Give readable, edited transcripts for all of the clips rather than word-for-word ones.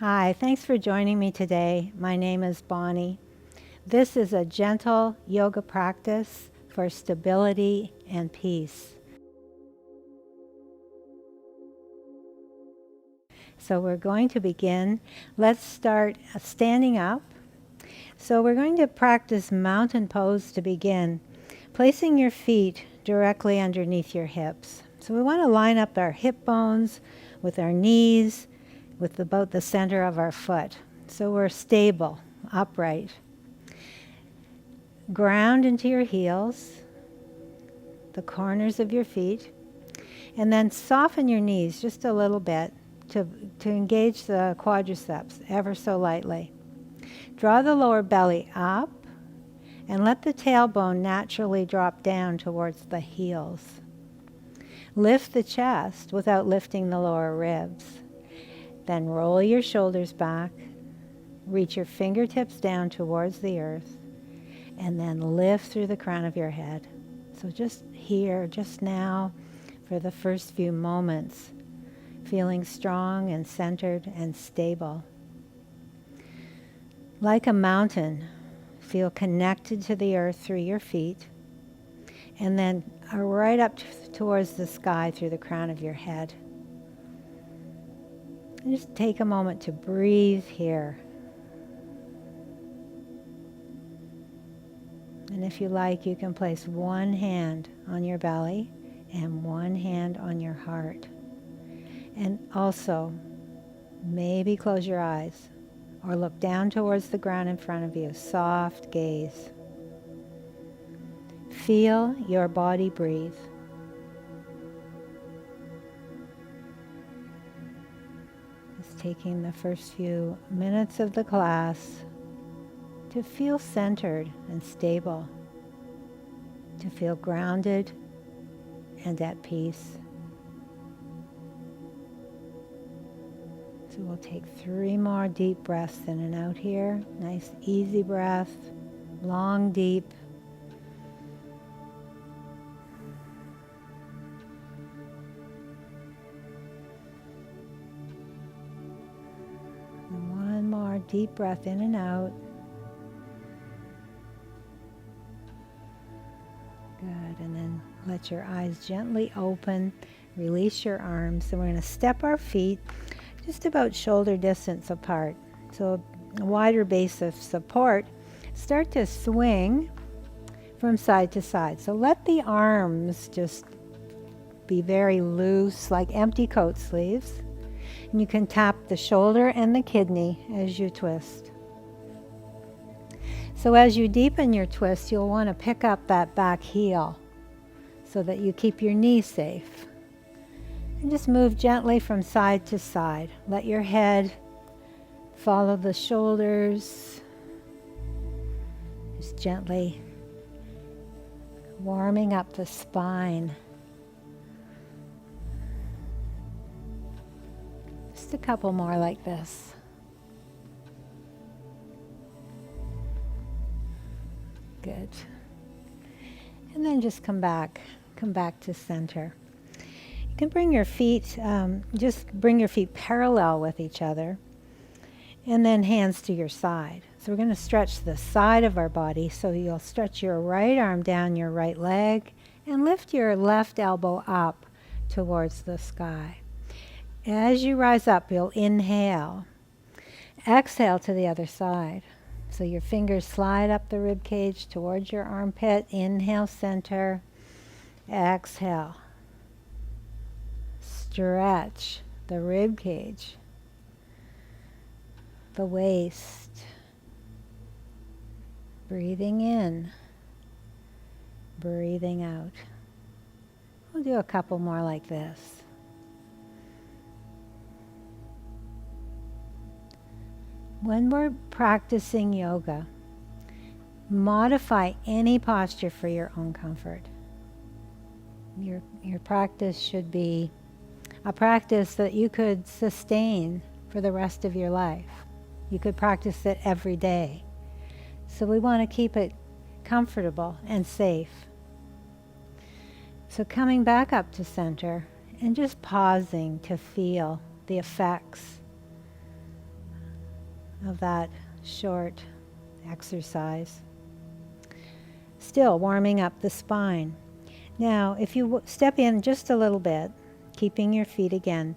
Hi, thanks for joining me today. My name is Bonnie. This is a gentle yoga practice for stability and peace. So we're going to begin. Let's start standing up. So we're going to practice mountain pose to begin, placing your feet directly underneath your hips. So we want to line up our hip bones with our knees, with about the center of our foot. So we're stable, upright. Ground into your heels, the corners of your feet, and then soften your knees just a little bit to engage the quadriceps ever so lightly. Draw the lower belly up and let the tailbone naturally drop down towards the heels. Lift the chest without lifting the lower ribs. Then roll your shoulders back, reach your fingertips down towards the earth, and then lift through the crown of your head. So just here, just now, for the first few moments, feeling strong and centered and stable. Like a mountain, feel connected to the earth through your feet, and then right up towards the sky through the crown of your head. And just take a moment to breathe here. And if you like, you can place one hand on your belly and one hand on your heart. And also, maybe close your eyes or look down towards the ground in front of you. Soft gaze. Feel your body breathe. Just taking the first few minutes of the class to feel centered and stable, to feel grounded and at peace. So we'll take 3 more deep breaths in and out here. Nice easy breath, long, deep. And 1 more deep breath in and out. Good, and then let your eyes gently open, release your arms, and we're going to step our feet just about shoulder distance apart. So a wider base of support. Start to swing from side to side. So let the arms just be very loose, like empty coat sleeves. And you can tap the shoulder and the kidney as you twist. So as you deepen your twist, you'll want to pick up that back heel so that you keep your knee safe. And just move gently from side to side. Let your head follow the shoulders. Just gently warming up the spine. Just a couple more like this. Good. And then just come back to center. You can bring your feet, just bring your feet parallel with each other, and then hands to your side. So we're going to stretch the side of our body. So you'll stretch your right arm down your right leg and lift your left elbow up towards the sky. As you rise up, you'll inhale. Exhale to the other side. So your fingers slide up the rib cage towards your armpit. Inhale, center. Exhale. Stretch the rib cage, the waist. Breathing in, breathing out. We'll do a couple more like this. When we're practicing yoga, modify any posture for your own comfort. Your practice should be a practice that you could sustain for the rest of your life. You could practice it every day. So we want to keep it comfortable and safe. So coming back up to center and just pausing to feel the effects of that short exercise. Still warming up the spine. Now, if you step in just a little bit, keeping your feet again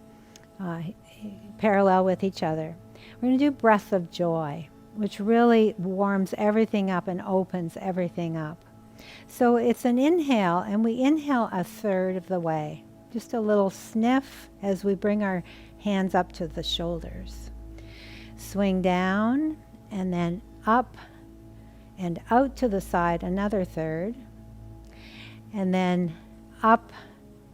parallel with each other, we're going to do breath of joy, which really warms everything up and opens everything up. So it's an inhale, and we inhale a third of the way. Just a little sniff as we bring our hands up to the shoulders. Swing down, and then up and out to the side another third. And then up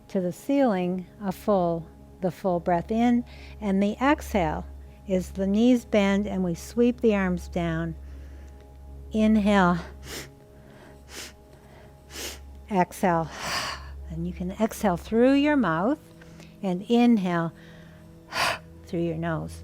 to the ceiling, the full breath in. And the exhale is the knees bend and we sweep the arms down. Inhale. Exhale. And you can exhale through your mouth and inhale through your nose.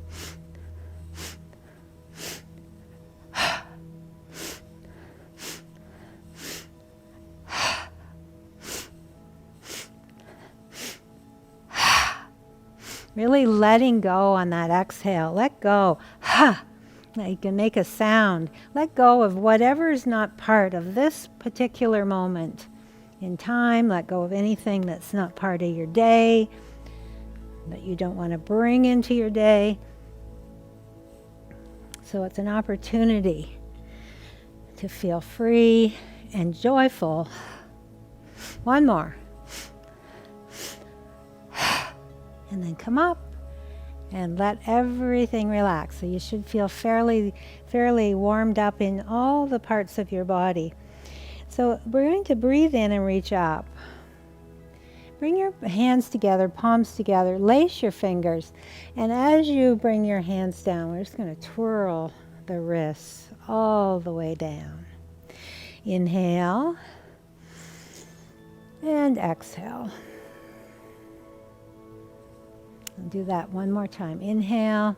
Really letting go on that exhale. Let go. Ha! Now you can make a sound. Let go of whatever is not part of this particular moment in time. Let go of anything that's not part of your day, that you don't want to bring into your day. So it's an opportunity to feel free and joyful. One more. And then come up and let everything relax. So you should feel fairly warmed up in all the parts of your body. So we're going to breathe in and reach up. Bring your hands together, palms together, lace your fingers. And as you bring your hands down, we're just going to twirl the wrists all the way down. Inhale and exhale. And do that one more time. Inhale,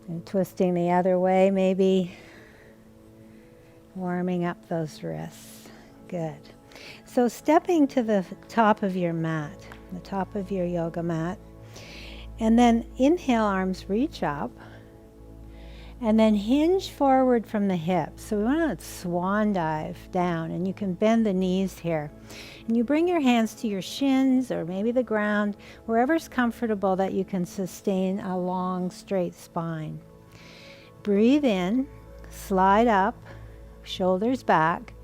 and twisting the other way maybe. Warming up those wrists. Good. So stepping to the top of your mat, the top of your yoga mat. And then inhale, arms reach up. And then hinge forward from the hips. So we want to swan dive down, and you can bend the knees here. And you bring your hands to your shins or maybe the ground, wherever's comfortable that you can sustain a long, straight spine. Breathe in, slide up, shoulders back.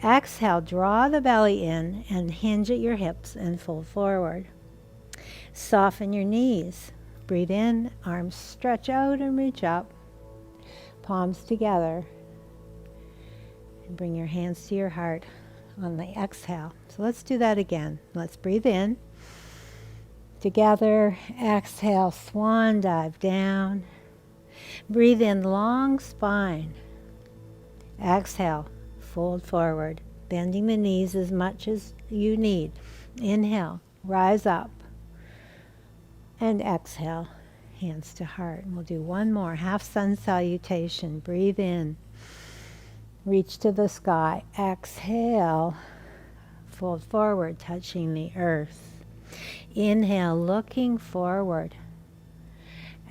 Exhale, draw the belly in and hinge at your hips and fold forward. Soften your knees. Breathe in, arms stretch out and reach up. Palms together, and bring your hands to your heart on the exhale. So let's do that again. Let's breathe in. Together, exhale, swan dive down. Breathe in, long spine. Exhale, fold forward, bending the knees as much as you need. Inhale, rise up. And exhale. Hands to heart. And we'll do one more. Half sun salutation. Breathe in. Reach to the sky. Exhale. Fold forward, touching the earth. Inhale, looking forward.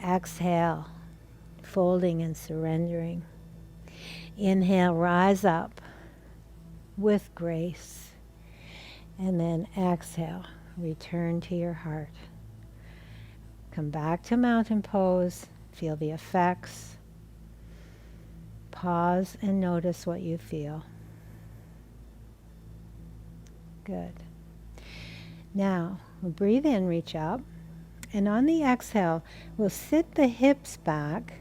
Exhale, folding and surrendering. Inhale, rise up with grace. And then exhale, return to your heart. Come back to mountain pose, feel the effects. Pause and notice what you feel. Good. Now, we'll breathe in, reach up, and on the exhale, we'll sit the hips back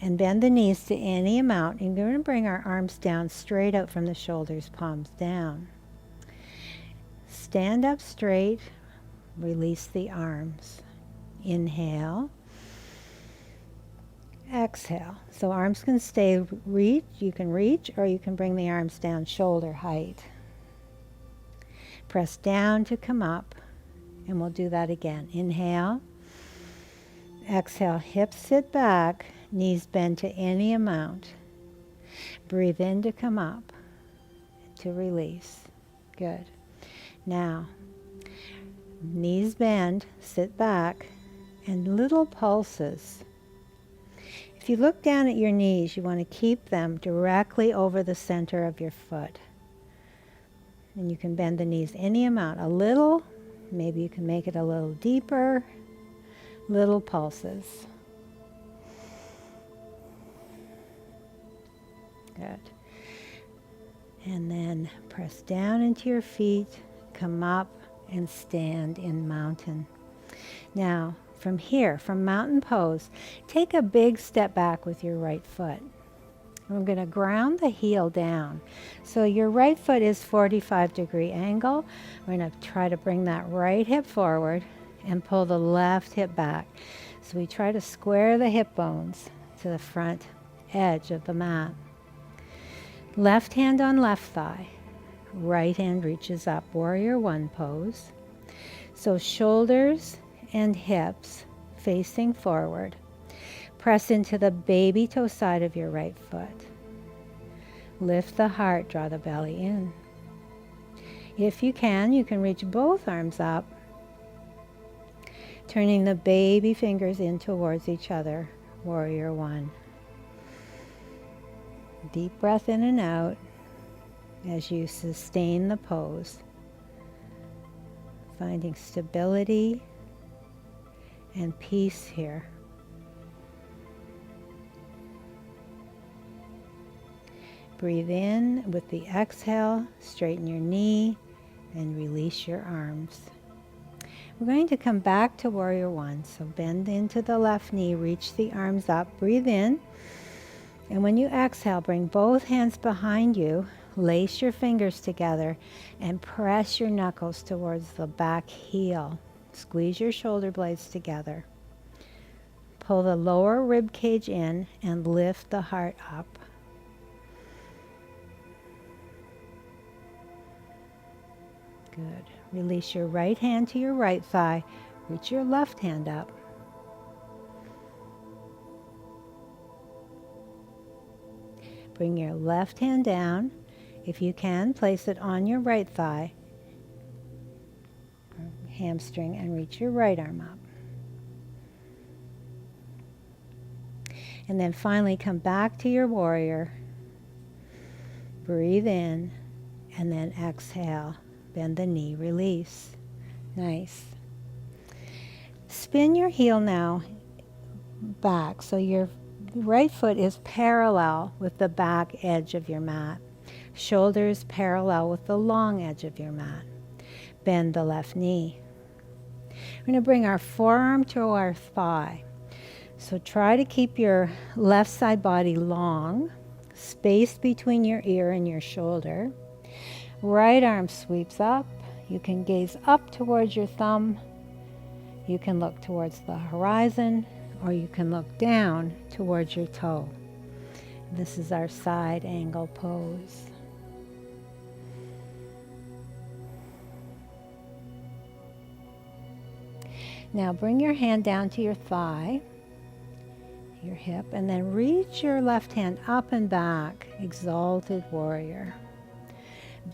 and bend the knees to any amount. And we're going to bring our arms down straight out from the shoulders, palms down. Stand up straight, release the arms. Inhale, exhale. So arms can stay reach, you can reach, or you can bring the arms down shoulder height. Press down to come up, and we'll do that again. Inhale, exhale, hips sit back, knees bend to any amount. Breathe in to come up, to release. Good. Now, knees bend, sit back, and little pulses. If you look down at your knees, you want to keep them directly over the center of your foot. And you can bend the knees any amount, a little, maybe you can make it a little deeper, little pulses. Good. And then press down into your feet, come up and stand in mountain. Now, from here, from mountain pose, take a big step back with your right foot. We're going to ground the heel down. So your right foot is 45-degree angle. We're going to try to bring that right hip forward and pull the left hip back. So we try to square the hip bones to the front edge of the mat. Left hand on left thigh. Right hand reaches up, warrior one pose. So shoulders and hips facing forward. Press into the baby toe side of your right foot. Lift the heart, draw the belly in. If you can reach both arms up, turning the baby fingers in towards each other, warrior one. Deep breath in and out as you sustain the pose, finding stability and peace here. Breathe in with the exhale, straighten your knee and release your arms. We're going to come back to warrior one. So bend into the left knee, reach the arms up, breathe in. And when you exhale, bring both hands behind you, lace your fingers together and press your knuckles towards the back heel. Squeeze your shoulder blades together. Pull the lower rib cage in and lift the heart up. Good. Release your right hand to your right thigh. Reach your left hand up. Bring your left hand down. If you can, place it on your right thigh, or hamstring, and reach your right arm up. And then finally come back to your warrior. Breathe in and then exhale. Bend the knee, release. Nice. Spin your heel now back so your right foot is parallel with the back edge of your mat. Shoulders parallel with the long edge of your mat. Bend the left knee. We're going to bring our forearm to our thigh. So try to keep your left side body long, spaced between your ear and your shoulder. Right arm sweeps up. You can gaze up towards your thumb. You can look towards the horizon, or you can look down towards your toe. This is our side angle pose. Now bring your hand down to your thigh, your hip, and then reach your left hand up and back, exalted warrior.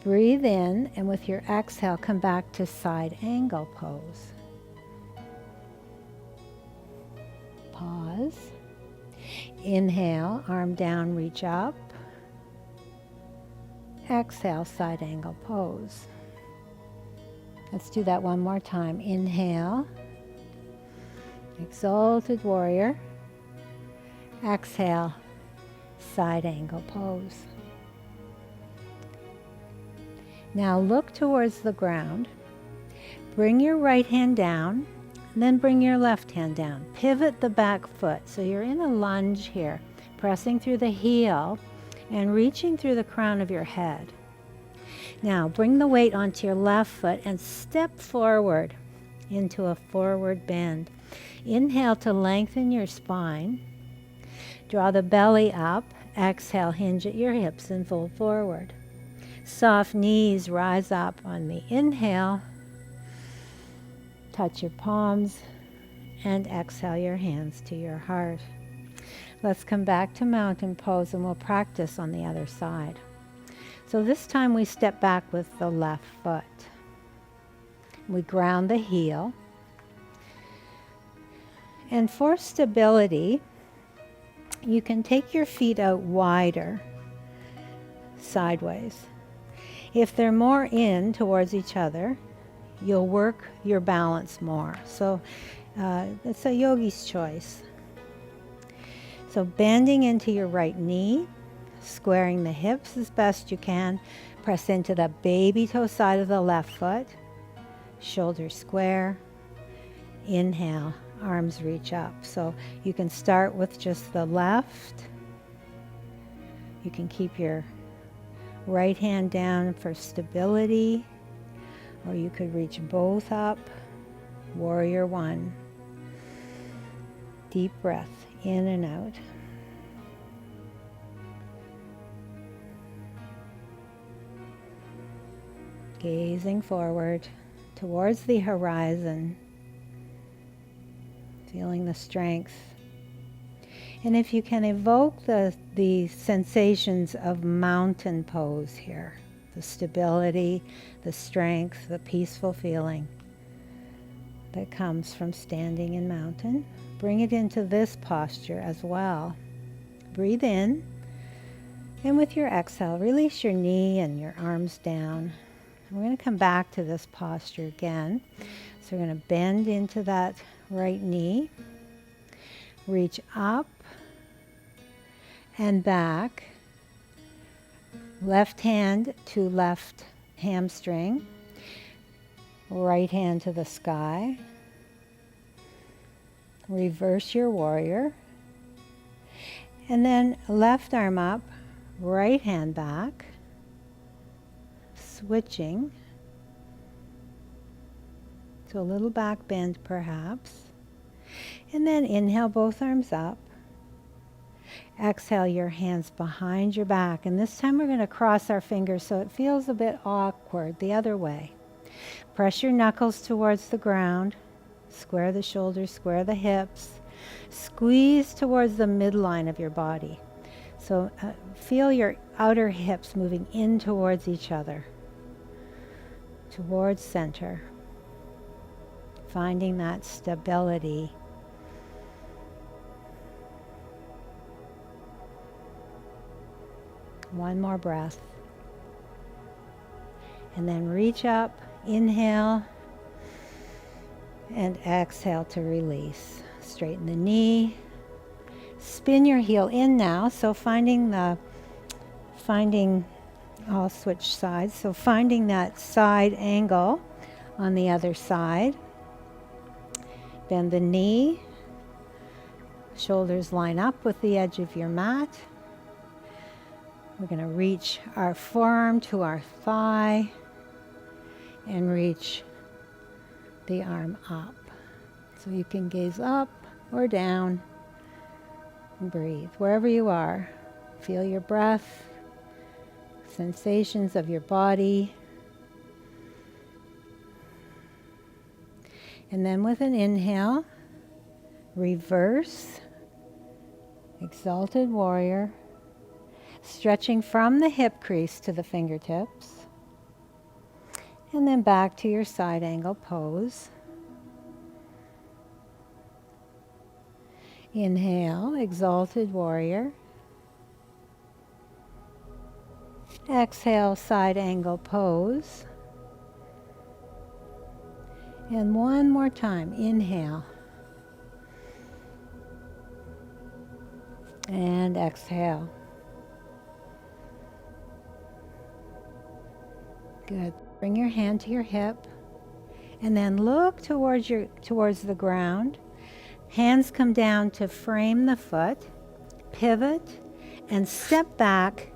Breathe in, and with your exhale, come back to side angle pose. Pause. Inhale, arm down, reach up. Exhale, side angle pose. Let's do that one more time. Inhale, exalted warrior. Exhale, side angle pose. Now look towards the ground. Bring your right hand down, then bring your left hand down. Pivot the back foot. So you're in a lunge here, pressing through the heel and reaching through the crown of your head. Now bring the weight onto your left foot and step forward into a forward bend. Inhale to lengthen your spine. Draw the belly up. Exhale, hinge at your hips and fold forward. Soft knees rise up on the inhale. Touch your palms and exhale your hands to your heart. Let's come back to mountain pose and we'll practice on the other side. So this time we step back with the left foot. We ground the heel. And for stability, You can take your feet out wider, sideways. If they're more in towards each other, you'll work your balance more. So it's a yogi's choice. So bending into your right knee, squaring the hips as best you can. Press into the baby toe side of the left foot. Shoulders square. Inhale, arms reach up. So you can start with just the left. You can keep your right hand down for stability, or you could reach both up. Warrior one. Deep breath in and out. Gazing forward towards the horizon, feeling the strength. And if you can evoke the sensations of mountain pose here, the stability, the strength, the peaceful feeling that comes from standing in mountain, bring it into this posture as well. Breathe in, and with your exhale, release your knee and your arms down. We're going to come back to this posture again. So we're going to bend into that right knee, reach up and back, left hand to left hamstring, right hand to the sky, reverse your warrior, and then left arm up, right hand back, switching to a little back bend perhaps, and then inhale both arms up. Exhale your hands behind your back, and this time we're going to cross our fingers so it feels a bit awkward the other way. Press your knuckles towards the ground, square the shoulders, square the hips, squeeze towards the midline of your body. So feel your outer hips moving in towards each other, towards center, finding that stability. One more breath. And then reach up, inhale, and exhale to release. Straighten the knee. Spin your heel in now. So I'll switch sides. So finding that side angle on the other side. Bend the knee. Shoulders line up with the edge of your mat. We're going to reach our forearm to our thigh and reach the arm up. So you can gaze up or down and breathe. Wherever you are, feel your breath, sensations of your body. And then with an inhale, reverse, exalted warrior, stretching from the hip crease to the fingertips. And then back to your side angle pose. Inhale, exalted warrior. Exhale, side angle pose. And one more time, inhale. And exhale. Good. Bring your hand to your hip and then look towards the ground. Hands come down to frame the foot, pivot, and step back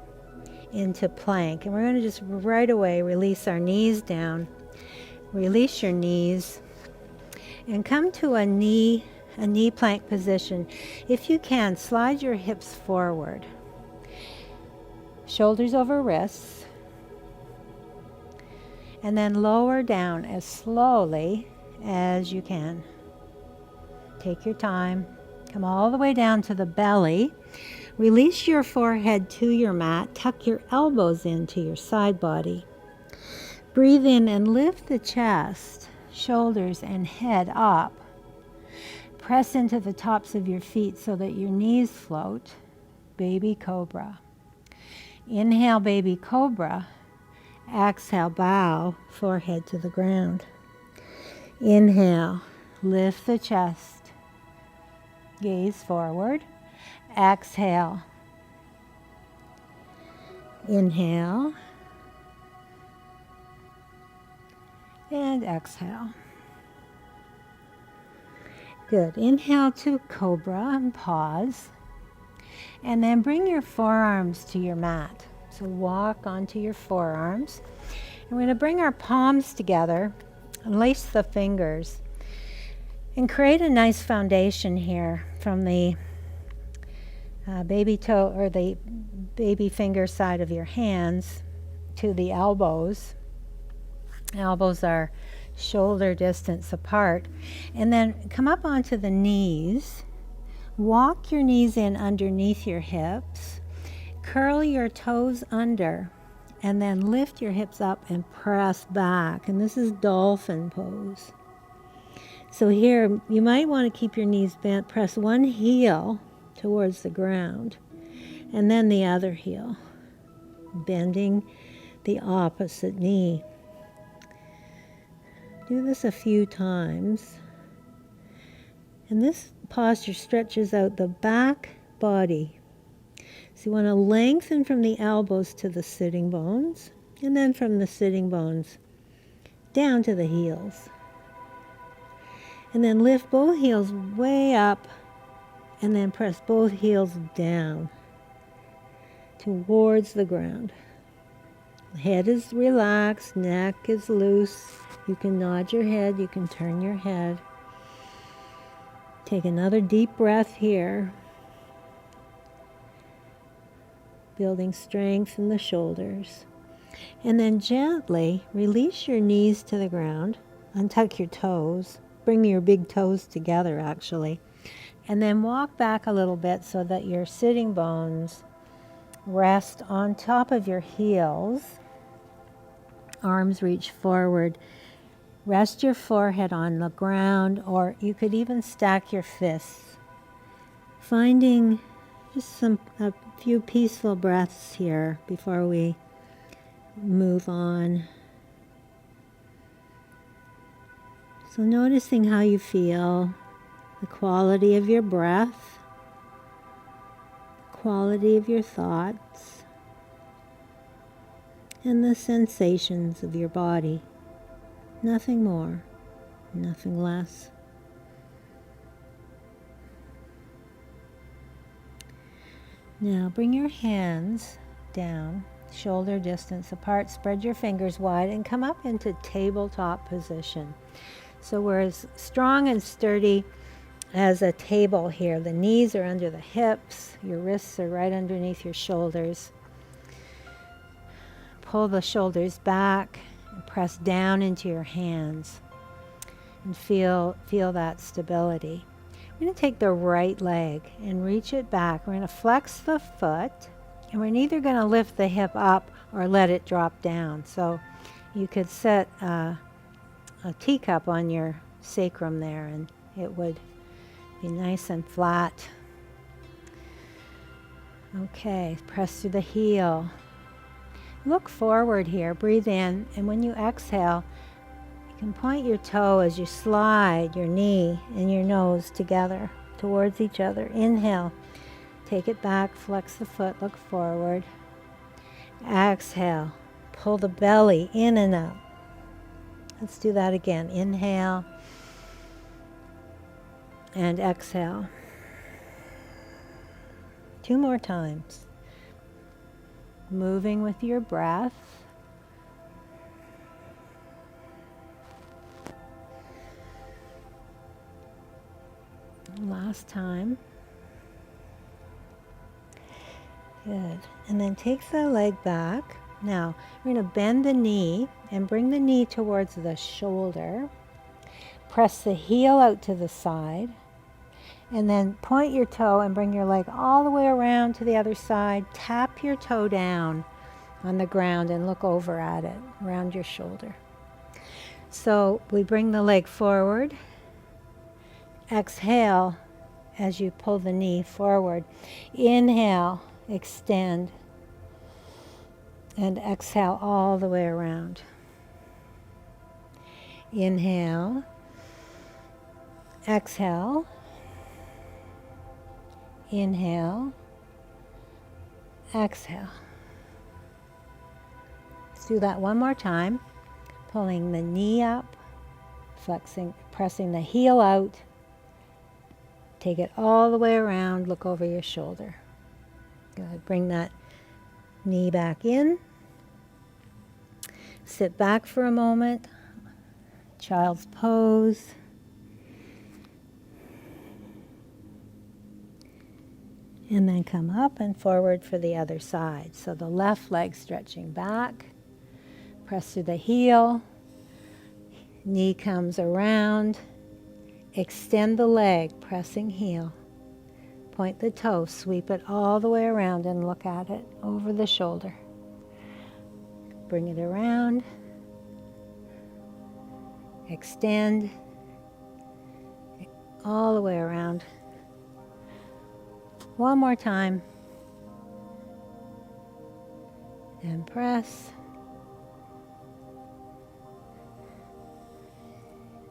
into plank. And we're going to just right away release our knees down. Release your knees and come to a knee plank position. If you can, slide your hips forward. Shoulders over wrists. And then lower down as slowly as you can. Take your time. Come all the way down to the belly. Release your forehead to your mat. Tuck your elbows into your side body. Breathe in and lift the chest, shoulders, and head up. Press into the tops of your feet so that your knees float. baby cobra. Inhale, baby cobra. Exhale, bow, forehead to the ground. Inhale, lift the chest, gaze forward. Exhale. Inhale. And exhale. Good. Inhale to cobra and pause. And then bring your forearms to your mat. So walk onto your forearms. And we're going to bring our palms together and lace the fingers. And create a nice foundation here from the baby toe or the baby finger side of your hands to the elbows. Elbows are shoulder distance apart. And then come up onto the knees. Walk your knees in underneath your hips. Curl your toes under. And then lift your hips up and press back. And this is dolphin pose. So here, you might want to keep your knees bent. Press one heel towards the ground. And then the other heel. Bending the opposite knee. Do this a few times. And this posture stretches out the back body. So you want to lengthen from the elbows to the sitting bones, and then from the sitting bones down to the heels. And then lift both heels way up, and then press both heels down towards the ground. The head is relaxed, neck is loose. You can nod your head, you can turn your head. Take another deep breath here. Building strength in the shoulders. And then gently release your knees to the ground. Untuck your toes. Bring your big toes together, actually. And then walk back a little bit so that your sitting bones rest on top of your heels. Arms reach forward. Rest your forehead on the ground, or you could even stack your fists. Finding just a few peaceful breaths here before we move on. So noticing how you feel, the quality of your breath, the quality of your thoughts, and the sensations of your body. Nothing more, nothing less. Now bring your hands down, shoulder distance apart. Spread your fingers wide and come up into tabletop position. So we're as strong and sturdy as a table here. The knees are under the hips. Your wrists are right underneath your shoulders. Pull the shoulders back. Press down into your hands and feel that stability. We're going to take the right leg and reach it back. We're going to flex the foot, and we're neither going to lift the hip up or let it drop down. So you could set a teacup on your sacrum there, and it would be nice and flat. Okay, press through the heel. Look forward here, breathe in, and when you exhale, you can point your toe as you slide your knee and your nose together towards each other. Inhale, take it back, flex the foot, look forward. Exhale, pull the belly in and up. Let's do that again. Inhale and exhale. 2 more times. Moving with your breath. Last time. Good. And then take the leg back. Now, we're going to bend the knee and bring the knee towards the shoulder. Press the heel out to the side. And then point your toe and bring your leg all the way around to the other side. Tap your toe down on the ground and look over at it, around your shoulder. So we bring the leg forward. Exhale as you pull the knee forward. Inhale, extend, and exhale all the way around. Inhale, exhale, inhale, exhale. Let's do that one more time. Pulling the knee up, flexing, pressing the heel out. Take it all the way around, look over your shoulder. Good, bring that knee back in. Sit back for a moment, child's pose. And then come up and forward for the other side. So the left leg stretching back, press through the heel, knee comes around, extend the leg, pressing heel. Point the toe, sweep it all the way around and look at it over the shoulder. Bring it around, extend, all the way around. One more time. And press.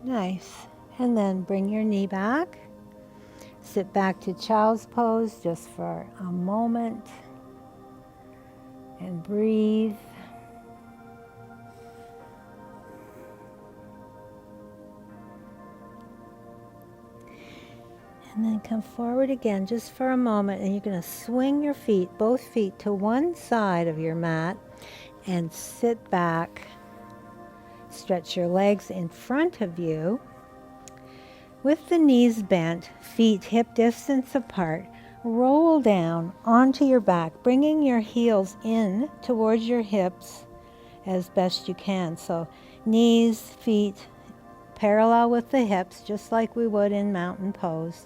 Nice. And then bring your knee back. Sit back to child's pose just for a moment. And breathe. And then come forward again just for a moment, and you're going to swing your feet, both feet, to one side of your mat and sit back. Stretch your legs in front of you. With the knees bent, feet hip distance apart, roll down onto your back, bringing your heels in towards your hips as best you can. So knees, feet parallel with the hips, just like we would in mountain pose.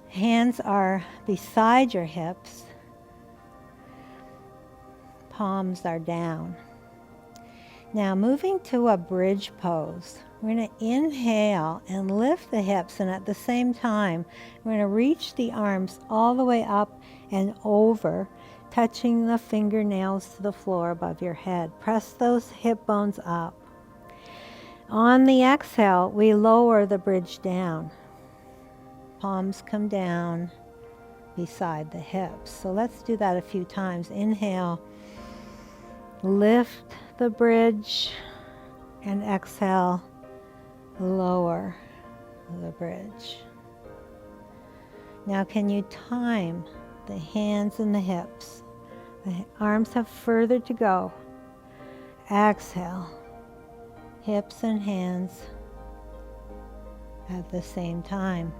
Hands are beside your hips. Palms are down. Now moving to a bridge pose. We're going to inhale and lift the hips, and at the same time, we're going to reach the arms all the way up and over, touching the fingernails to the floor above your head. Press those hip bones up. On the exhale, we lower the bridge down. Palms come down beside the hips. So let's do that a few times. Inhale, lift the bridge, and exhale, lower the bridge. Now can you time the hands and the hips? The arms have further to go. Exhale, hips and hands at the same time.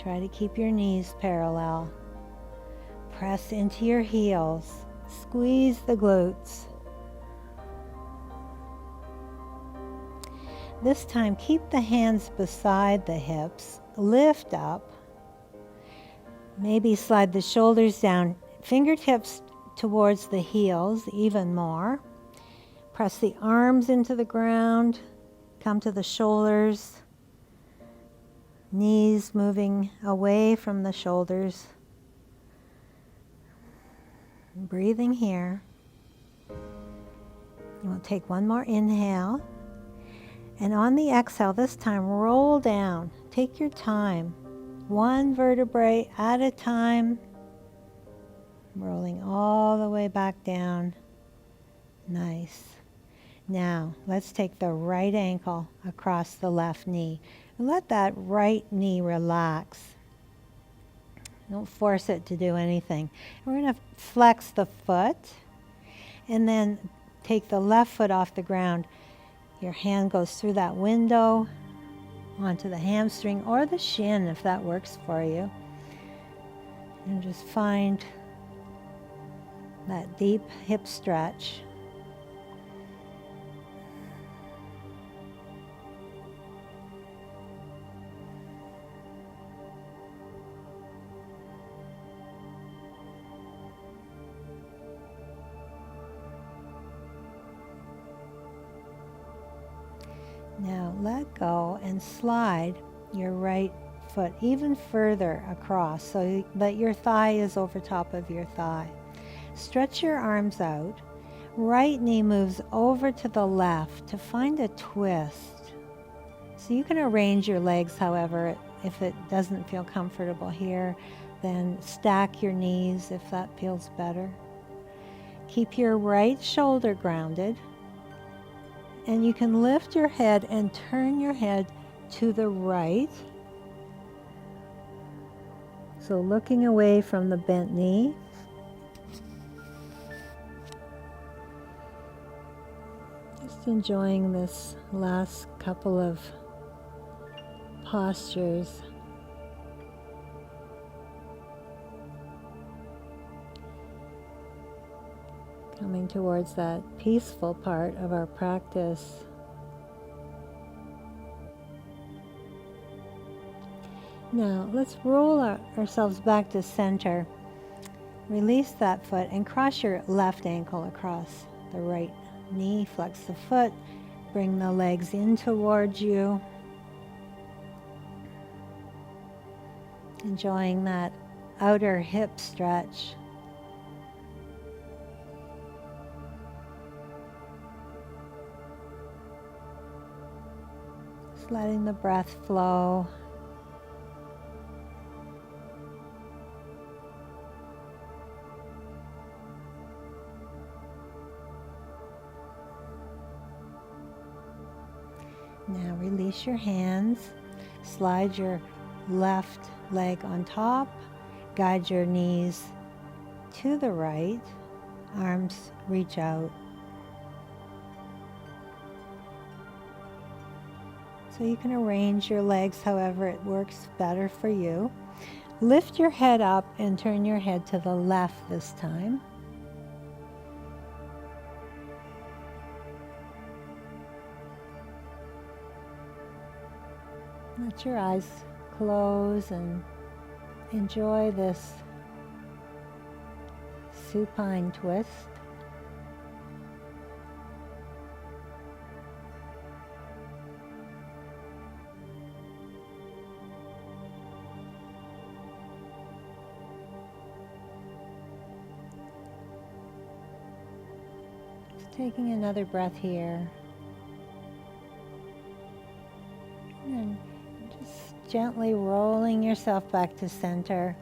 Try to keep your knees parallel. Press into your heels. Squeeze the glutes. This time, keep the hands beside the hips. Lift up. Maybe slide the shoulders down. Fingertips towards the heels even more. Press the arms into the ground. Come to the shoulders. Knees moving away from the shoulders. Breathing here. We'll take one more inhale. And on the exhale, this time, roll down. Take your time. One vertebrae at a time. Rolling all the way back down. Nice. Now, let's take the right ankle across the left knee. Let that right knee relax. Don't force it to do anything. We're going to flex the foot and then take the left foot off the ground. Your hand goes through that window onto the hamstring or the shin if that works for you. And just find that deep hip stretch. Now let go and slide your right foot even further across so that your thigh is over top of your thigh. Stretch your arms out. Right knee moves over to the left to find a twist. So you can arrange your legs, however, if it doesn't feel comfortable here, then stack your knees if that feels better. Keep your right shoulder grounded, and you can lift your head and turn your head to the right. So looking away from the bent knee. Just enjoying this last couple of postures. Coming towards that peaceful part of our practice. Now let's roll ourselves back to center. Release that foot and cross your left ankle across the right knee. Flex the foot. Bring the legs in towards you. Enjoying that outer hip stretch. Just letting the breath flow. Now release your hands. Slide your left leg on top. Guide your knees to the right. Arms reach out. So you can arrange your legs however it works better for you. Lift your head up and turn your head to the left this time. Let your eyes close and enjoy this supine twist. Just taking another breath here. And just gently rolling yourself back to center,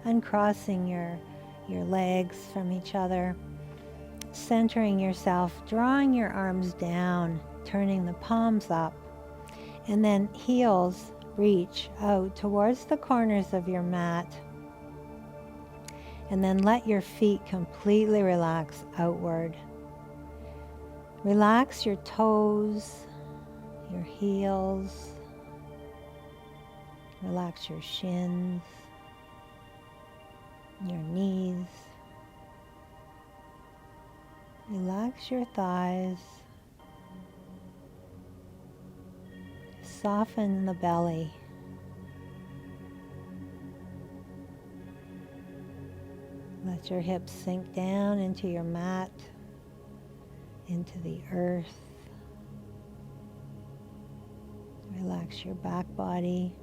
uncrossing your legs from each other, centering yourself, drawing your arms down, turning the palms up, and then heels reach out towards the corners of your mat, and then let your feet completely relax outward. Relax your toes, your heels. Relax your shins, your knees. Relax your thighs. Soften the belly. Let your hips sink down into your mat, into the earth. Relax your back body.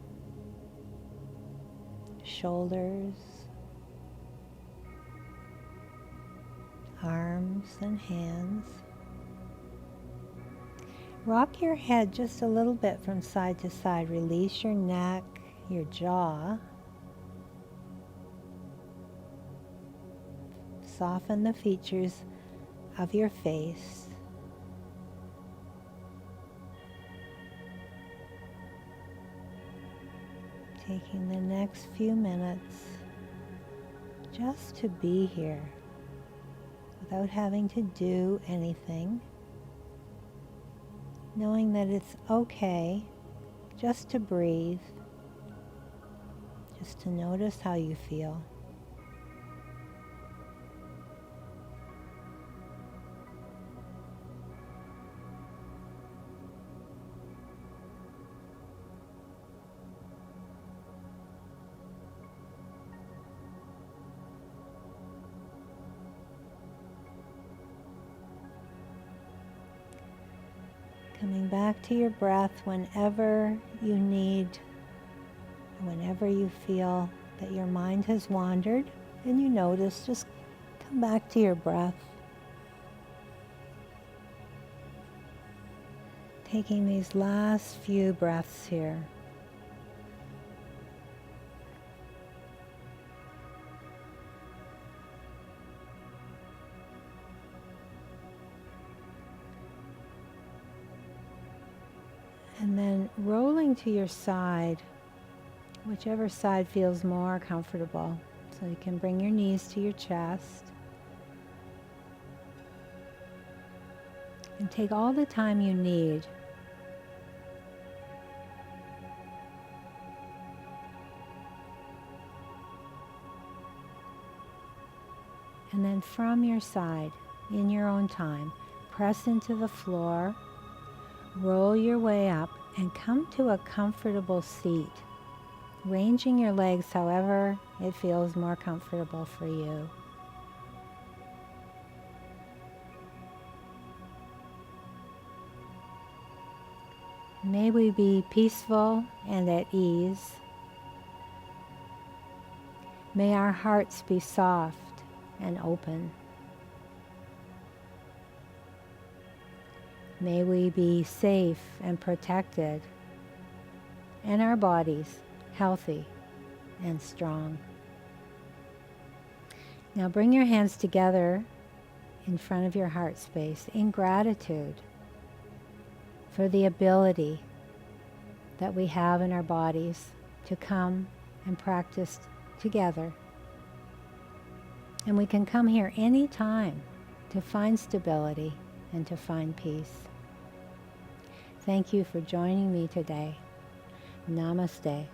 Shoulders, arms and hands. Rock your head just a little bit from side to side. Release your neck, your jaw. Soften the features of your face. Taking the next few minutes just to be here without having to do anything, knowing that it's okay just to breathe, just to notice how you feel. Coming back to your breath whenever you need, whenever you feel that your mind has wandered and you notice, just come back to your breath. Taking these last few breaths here. And then rolling to your side, whichever side feels more comfortable. So you can bring your knees to your chest. And take all the time you need. And then from your side, in your own time, press into the floor, roll your way up, and come to a comfortable seat, ranging your legs however it feels more comfortable for you. May we be peaceful and at ease. May our hearts be soft and open. May we be safe and protected, and our bodies healthy and strong. Now bring your hands together in front of your heart space in gratitude for the ability that we have in our bodies to come and practice together. And we can come here anytime to find stability and to find peace. Thank you for joining me today. Namaste.